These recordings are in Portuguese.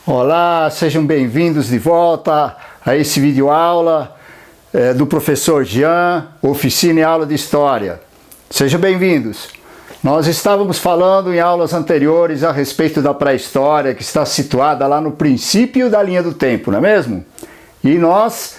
Olá, sejam bem-vindos de volta a esse vídeo aula do professor Jean, oficina e aula de História. Sejam bem-vindos. Nós estávamos falando em aulas anteriores a respeito da pré-história, que está situada lá no princípio da linha do tempo, não é mesmo? E nós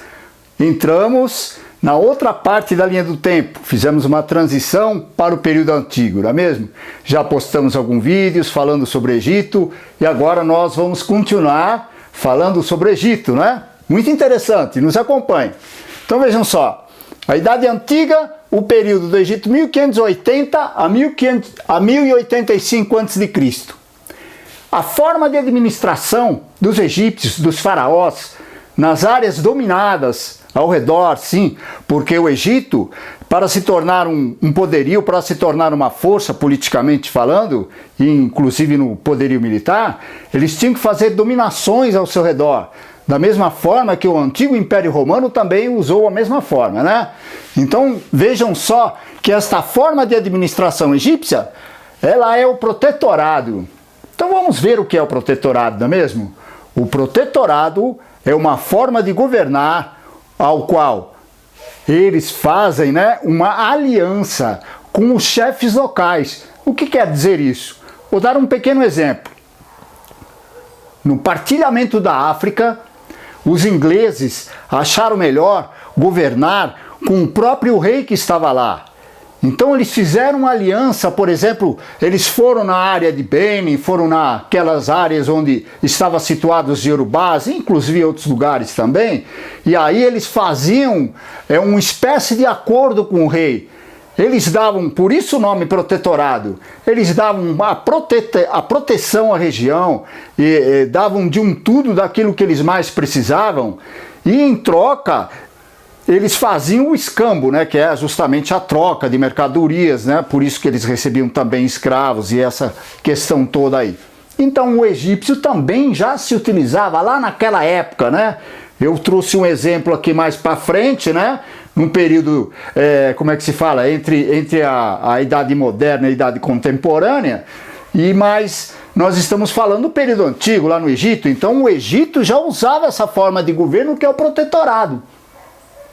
entramos na outra parte da linha do tempo, fizemos uma transição para o período antigo, não é mesmo? Já postamos alguns vídeos falando sobre o Egito e agora nós vamos continuar falando sobre o Egito, né? Muito interessante, nos acompanhe. Então vejam só, a Idade Antiga, o período do Egito 1580 a 1085 a.C. A forma de administração dos egípcios, dos faraós, nas áreas dominadas ao redor, sim, porque o Egito, para se tornar um poderio, para se tornar uma força politicamente falando, inclusive no poderio militar, eles tinham que fazer dominações ao seu redor, da mesma forma que o antigo Império Romano também usou a mesma forma, né? Então vejam só que esta forma de administração egípcia, ela é o protetorado. Então vamos ver o que é o protetorado, não é mesmo? O protetorado é uma forma de governar ao qual eles fazem, né, uma aliança com os chefes locais. O que quer dizer isso? Vou dar um pequeno exemplo. No partilhamento da África, os ingleses acharam melhor governar com o próprio rei que estava lá. Então eles fizeram uma aliança, por exemplo, eles foram na área de Benin, foram naquelas áreas onde estavam situados os Yorubás, inclusive outros lugares também, e aí eles faziam uma espécie de acordo com o rei. Eles davam, por isso o nome protetorado, eles davam a proteção à região, e davam de um tudo daquilo que eles mais precisavam, e em troca eles faziam o escambo, né, que é justamente a troca de mercadorias, né, por isso que eles recebiam também escravos e essa questão toda aí. Então o egípcio também já se utilizava lá naquela época, né? Eu trouxe um exemplo aqui mais para frente, né, num período, como é que se fala, entre a Idade Moderna e a Idade Contemporânea, mas nós estamos falando do período antigo, lá no Egito. Então o Egito já usava essa forma de governo que é o protetorado.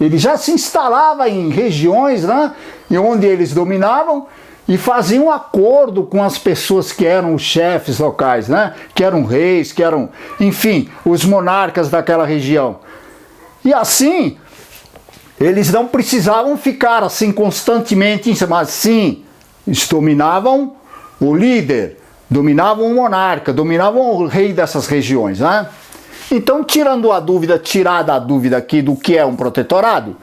Ele já se instalava em regiões, né, onde eles dominavam e faziam um acordo com as pessoas que eram os chefes locais, né, que eram reis, que eram, enfim, os monarcas daquela região. E assim, eles não precisavam ficar assim constantemente, mas sim, eles dominavam o líder, dominavam o monarca, dominavam o rei dessas regiões, né? Então, tirada a dúvida aqui do que é um protetorado,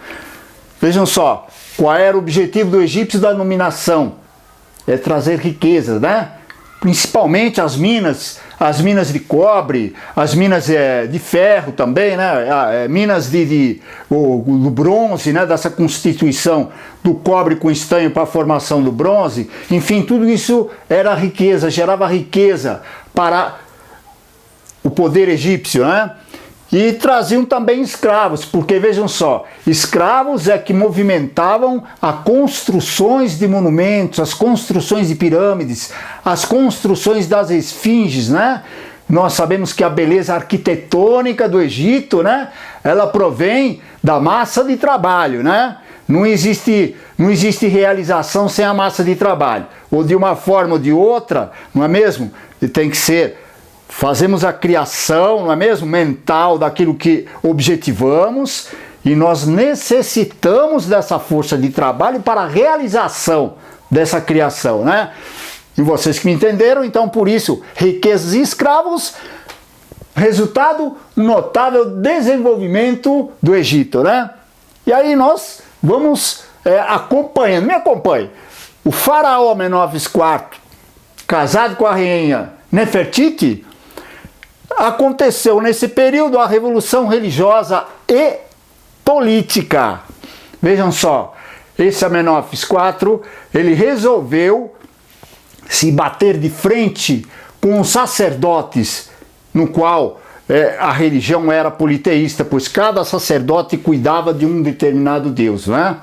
vejam só, qual era o objetivo do egípcio da dominação? É trazer riquezas, né? Principalmente as minas de cobre, as minas de ferro também, né? Minas do bronze, né? Dessa constituição do cobre com estanho para a formação do bronze. Enfim, tudo isso era riqueza, gerava riqueza para o poder egípcio, né? E traziam também escravos, porque vejam só, escravos é que movimentavam as construções de monumentos, as construções de pirâmides, as construções das esfinges, né? Nós sabemos que a beleza arquitetônica do Egito, né, ela provém da massa de trabalho, né? Não existe realização sem a massa de trabalho, ou de uma forma ou de outra, não é mesmo? E tem que ser. Fazemos a criação, não é mesmo, mental daquilo que objetivamos e nós necessitamos dessa força de trabalho para a realização dessa criação, né? E vocês que me entenderam, então por isso, riquezas e escravos, resultado, notável desenvolvimento do Egito, né? E aí nós vamos acompanhando, me acompanhe. O faraó Menófis IV, casado com a rainha Nefertiti, aconteceu nesse período a revolução religiosa e política. Vejam só, esse Amenófis IV, ele resolveu se bater de frente com os sacerdotes, no qual a religião era politeísta, pois cada sacerdote cuidava de um determinado deus, né?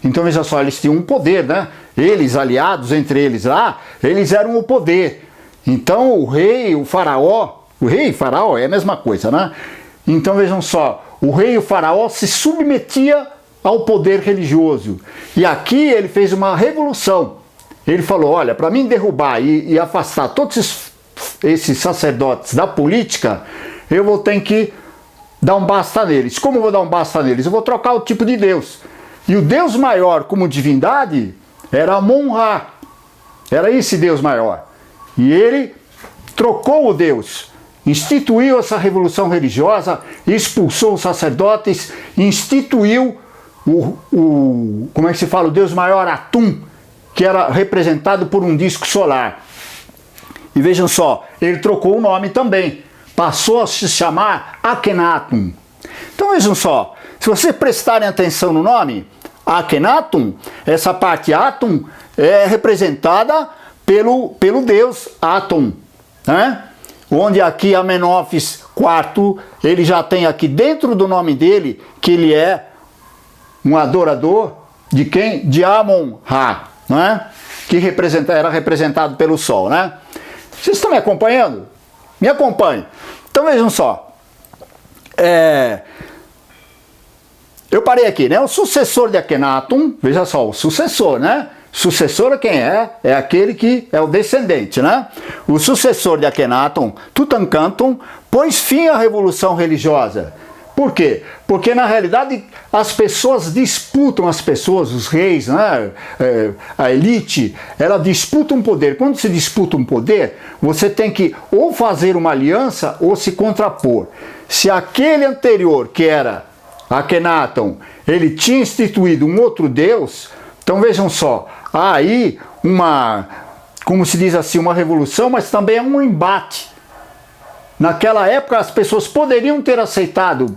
Então veja só, eles tinham um poder, né? Eles, aliados entre eles lá, eles eram o poder. Então o rei, o faraó, O rei e faraó é a mesma coisa, né? Então vejam só, o rei e o faraó se submetia ao poder religioso. E aqui ele fez uma revolução. Ele falou, olha, para mim derrubar e afastar todos esses sacerdotes da política, eu vou ter que dar um basta neles. Como eu vou dar um basta neles? Eu vou trocar o tipo de Deus. E o Deus maior como divindade era Amon-Ra. Era esse Deus maior. E ele trocou o Deus, instituiu essa revolução religiosa, expulsou os sacerdotes, instituiu como é que se fala? O Deus maior Atum, que era representado por um disco solar. E vejam só, ele trocou o nome também. Passou a se chamar Akhenaton. Então vejam só, se vocês prestarem atenção no nome, Akhenaton, essa parte Atum é representada pelo deus Atum, né? Onde aqui Amenófis IV, ele já tem aqui dentro do nome dele que ele é um adorador de quem? De Amon-Ra, né? Que era representado pelo Sol, né? Vocês estão me acompanhando? Me acompanhem. Então vejam só. Eu parei aqui, né? O sucessor de Akhenaton, veja só, o sucessor, né? Sucessor quem é? É aquele que é o descendente, né? O sucessor de Akhenaton, Tutankhamun, pôs fim à revolução religiosa. Por quê? Porque na realidade as pessoas disputam, os reis, né? A elite, ela disputa um poder. Quando se disputa um poder, você tem que ou fazer uma aliança ou se contrapor. Se aquele anterior, que era Akhenaton, ele tinha instituído um outro deus, então vejam só, há aí como se diz assim, uma revolução, mas também é um embate. Naquela época as pessoas poderiam ter aceitado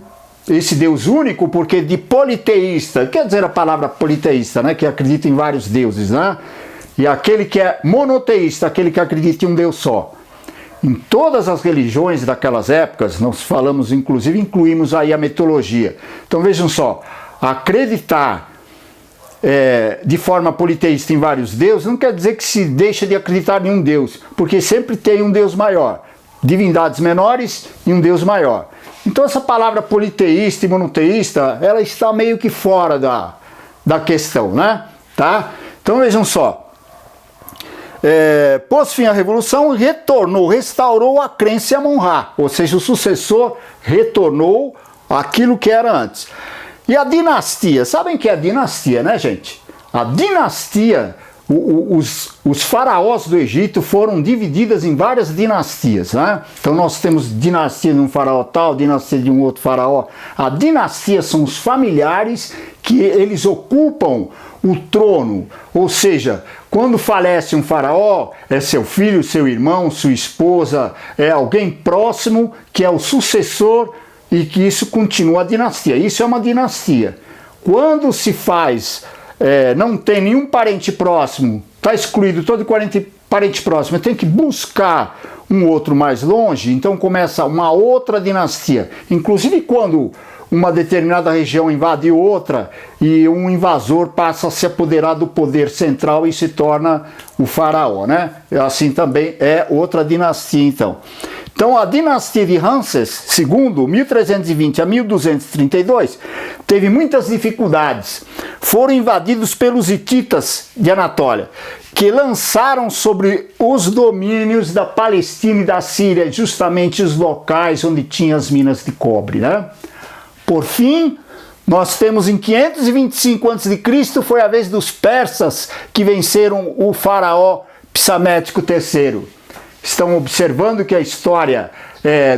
esse Deus único, porque de politeísta, quer dizer a palavra politeísta, né, que acredita em vários deuses, né? E aquele que é monoteísta, aquele que acredita em um Deus só. Em todas as religiões daquelas épocas, nós falamos, incluímos aí a mitologia. Então vejam só, acreditar de forma politeísta em vários deuses não quer dizer que se deixa de acreditar em um Deus, porque sempre tem um Deus maior, divindades menores e um Deus maior. Então essa palavra politeísta e monoteísta, ela está meio que fora da questão, né? Tá? Então vejam só, pôs fim à revolução e restaurou a crença em Amon-Ra, ou seja, o sucessor retornou aquilo que era antes. E a dinastia, sabem o que é a dinastia, né, gente? A dinastia, os faraós do Egito foram divididas em várias dinastias, né? Então nós temos dinastia de um faraó tal, dinastia de um outro faraó. A dinastia são os familiares que eles ocupam o trono, ou seja, quando falece um faraó, é seu filho, seu irmão, sua esposa, é alguém próximo que é o sucessor e que isso continua a dinastia. Isso é uma dinastia. Quando se faz, não tem nenhum parente próximo, está excluído todo parente próximo, tem que buscar um outro mais longe, então começa uma outra dinastia. Inclusive quando uma determinada região invade outra e um invasor passa a se apoderar do poder central e se torna o faraó, né? Assim também é outra dinastia, então. Então a dinastia de Ramsés II, 1320 a 1232, teve muitas dificuldades. Foram invadidos pelos hititas de Anatólia, que lançaram sobre os domínios da Palestina e da Síria, justamente os locais onde tinha as minas de cobre, né? Por fim, nós temos em 525 a.C., foi a vez dos persas que venceram o faraó Psamético III. Estão observando que a história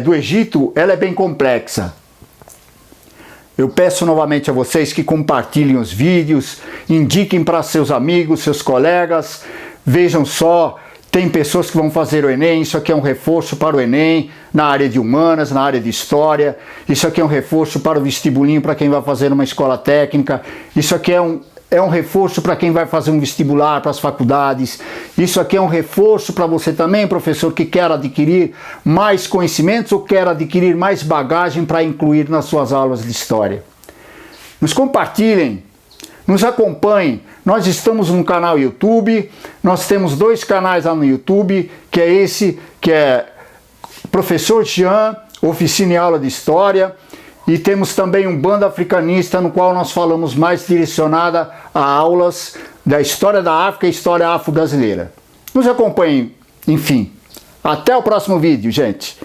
do Egito ela é bem complexa. Eu peço novamente a vocês que compartilhem os vídeos, indiquem para seus amigos, seus colegas, vejam só. Tem pessoas que vão fazer o Enem, isso aqui é um reforço para o Enem, na área de humanas, na área de história. Isso aqui é um reforço para o vestibulinho, para quem vai fazer uma escola técnica. Isso aqui é um reforço para quem vai fazer um vestibular para as faculdades. Isso aqui é um reforço para você também, professor, que quer adquirir mais conhecimentos ou quer adquirir mais bagagem para incluir nas suas aulas de história. Nos compartilhem. Nos acompanhem, nós estamos no canal YouTube, nós temos 2 canais lá no YouTube, que é esse, que é Professor Jean, oficina e aula de História. E temos também um Banda Africanista, no qual nós falamos mais direcionada a aulas da história da África e história afro-brasileira. Nos acompanhem, enfim. Até o próximo vídeo, gente.